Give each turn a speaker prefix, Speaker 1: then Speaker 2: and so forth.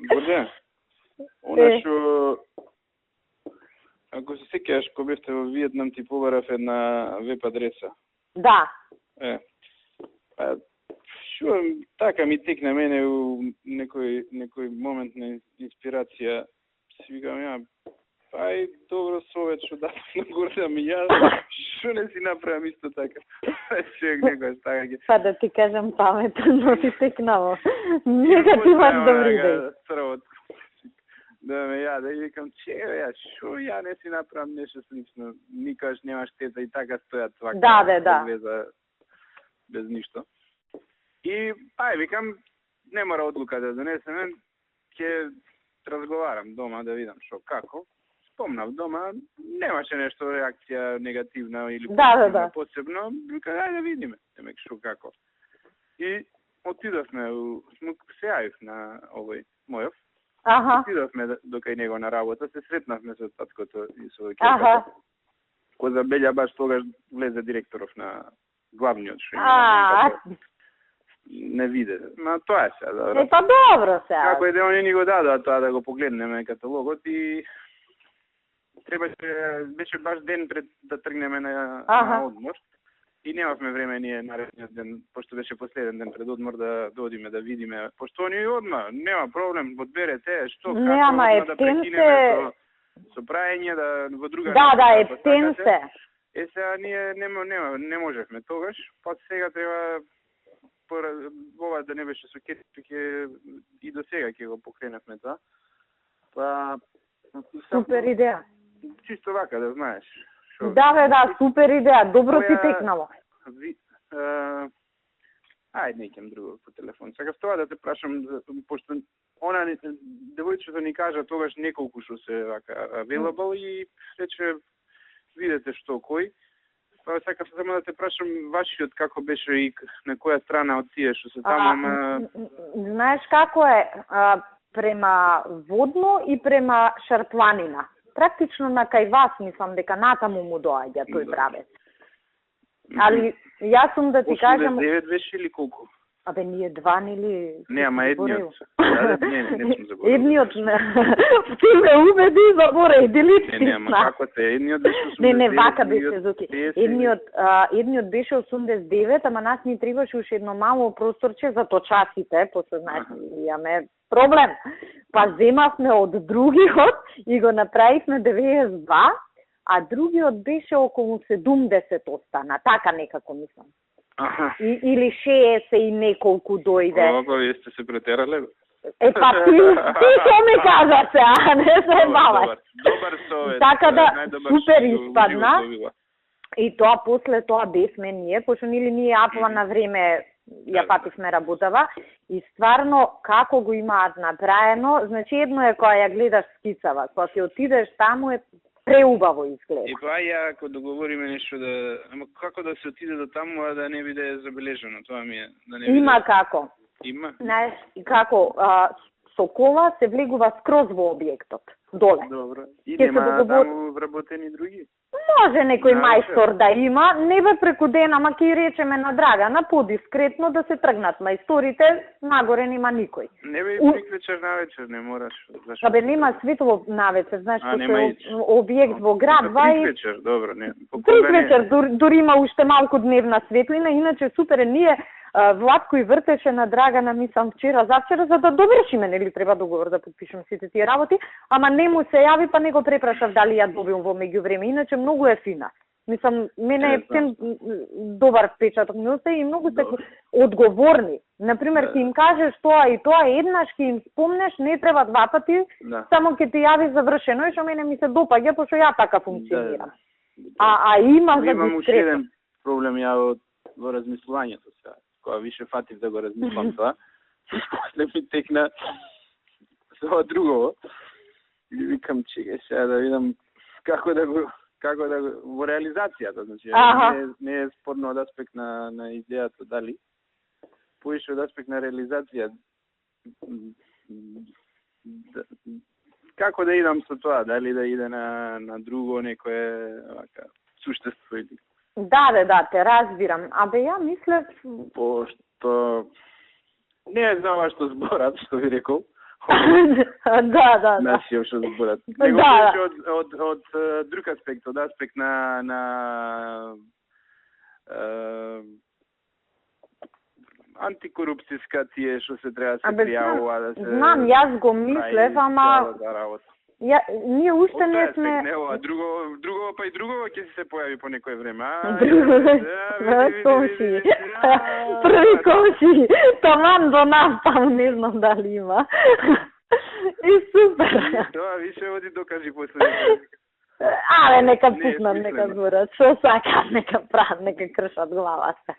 Speaker 1: Борде, она што, ако се сеќаваш кога бевте во Виетнам, ти побарав една веб адреса.
Speaker 2: Да.
Speaker 1: Шо така ми текна мене у некој момент на инспирација. Си викам ја, ај добро совет што дадов на Гордан ми ја, што не си направам исто така. Човек некојаш така ќе.
Speaker 2: Па да ти кажам паметно ти текнало. Нека ти имаш добри идеи.
Speaker 1: Да ме ја, да викам, ја, шо ја не си направам нешто слично, никаш немаш тета и така стојат вака.
Speaker 2: Да.
Speaker 1: Без ништо. И, викам, не мора одлука да донесеме, ќе разговарам дома да видам шо како. Спомнав дома, немаше нешто реакција негативна или позитивна посебно, викам, ајде да видиме, темек шо како. И отидовме, се јавив на овој мојов. Отидовме докај него на работа, се сретнавме со таткото и со ќерката. Кој забелја баш тогаш влезе директоров на главниот шо не виде. Ма тоа е сега, добро.
Speaker 2: Па добро сега.
Speaker 1: Како е да они ни го дадоа тоа да го погледнеме каталогот и беше баш ден пред да тргнеме на одмор. И немавме време ние наредниот ден, пошто беше последен ден пред одмор да додиме да видиме. Пошто они одма, нема проблем, одберете што како да прекинеме со праење да во друга.
Speaker 2: Да, ептен се.
Speaker 1: Сега ние не можевме тогаш, па сега треба ова да не беше со ќе и до сега ќе го покренавме тоа. Па
Speaker 2: супер идеја.
Speaker 1: Чисто вака да знаеш.
Speaker 2: Да, супер идеја, добро ти текнало.
Speaker 1: Ајде, некем друго по телефон. Сакав тоа да те прашам, пошто она девојчето ни кажа тогаш неколку што се вака available и рече видете што кој. Па сакав само да те прашам вашиот како беше и на која страна од тие што се таму.
Speaker 2: Знаеш како е, према Водно и према Шарпланина. Практично на кај вас мислам дека натаму му доаѓа тој правец. Али јас сум да ти кажам
Speaker 1: 89 беше или колку?
Speaker 2: Абе ние два или
Speaker 1: не, ама едниот. Не сум заборил.
Speaker 2: Едниот ти ме убеди заборај делити.
Speaker 1: Не, ама како те едниот беше 89.
Speaker 2: Не, вака беше Зоки. Едниот беше 89, ама нас ни требаше уште едно мало просторче за точасите, после знаеш, имаме проблем. Па земавме од другиот и го направивме 92, а другиот беше околу 70 остана, така некако мислам. Или 60 и неколку дојде.
Speaker 1: Па вие сте се претерале?
Speaker 2: Па ти што ми кажа се, не се баваш.
Speaker 1: Добар совет.
Speaker 2: Така да, супер испадна. И тоа после тоа бевме ние, пошто ние апова на време ја пативме работава и стварно како го имаат направено, значи едно е кога ја гледаш скицава, кога ќе отидеш таму е преубаво изгледа.
Speaker 1: И па ја ако договориме нешто да, ама како да се отиде до таму а да не биде забележано, тоа ми е да не биде.
Speaker 2: Има како.
Speaker 1: Има.
Speaker 2: Знаеш како со кола се влегува скроз во објектот, доле.
Speaker 1: Добро. И нема таму вработени други?
Speaker 2: Може некој мајстор да има, не бе преку ден, ама ќе речеме на Драгана, подискретно да се тргнат мајсторите, нагоре нема никој.
Speaker 1: Не бе приквечер навечер, не мораш. Зашто?
Speaker 2: Абе нема светло навечер, знаеш, кој е објект во град,
Speaker 1: приквечер, добро, не.
Speaker 2: Приквечер, дури има уште малку дневна светлина, иначе супер е ние Владко и вртеше на Драгана, мислам вчера, завчера, за да довршиме, нели треба договор да подпишем сите тие работи, ама не му се јави, па не го препрашав дали ја добил во меѓувреме, иначе многу е фина. Мислам, мене е тем добар впечаток ми остаи и многу се одговорни. Например, ќе им кажеш тоа и тоа, еднаш ќе им спомнеш, не треба два пати, само ќе ти јави завршено и што мене ми се допаѓа, пошто ја така функционирам. А има за
Speaker 1: имам уште еден проблем ја во размислувањето сега. Кога више фатив да го размислам тоа, после ми текна со друго. И викам, чекај сега да видам како да го во реализацијата, значи не е спорно од аспект на идејата дали, поише од аспект на реализација. Како да идам со тоа, дали да иде на друго некое вака суштество или.
Speaker 2: Да, те разбирам. Абе ја мислев
Speaker 1: пошто не знам што зборат, што ви рекол,
Speaker 2: Da.
Speaker 1: Nas je još zburat.
Speaker 2: Da.
Speaker 1: Nego od drug aspekt, od aspekt na antikorupcijska tije, što se treba se prijavova, da se...
Speaker 2: Znam, jaz go mislev, ама... Ние уште не сме...
Speaker 1: Друго, па и друго ќе се појави по некој време.
Speaker 2: Комши. Први комши. Таман до нас, там не знам дали има. И супер.
Speaker 1: Тоа више оди докажи после.
Speaker 2: Нека пукнат, нека зборат. Што сакат, нека прават, нека кршат глава се.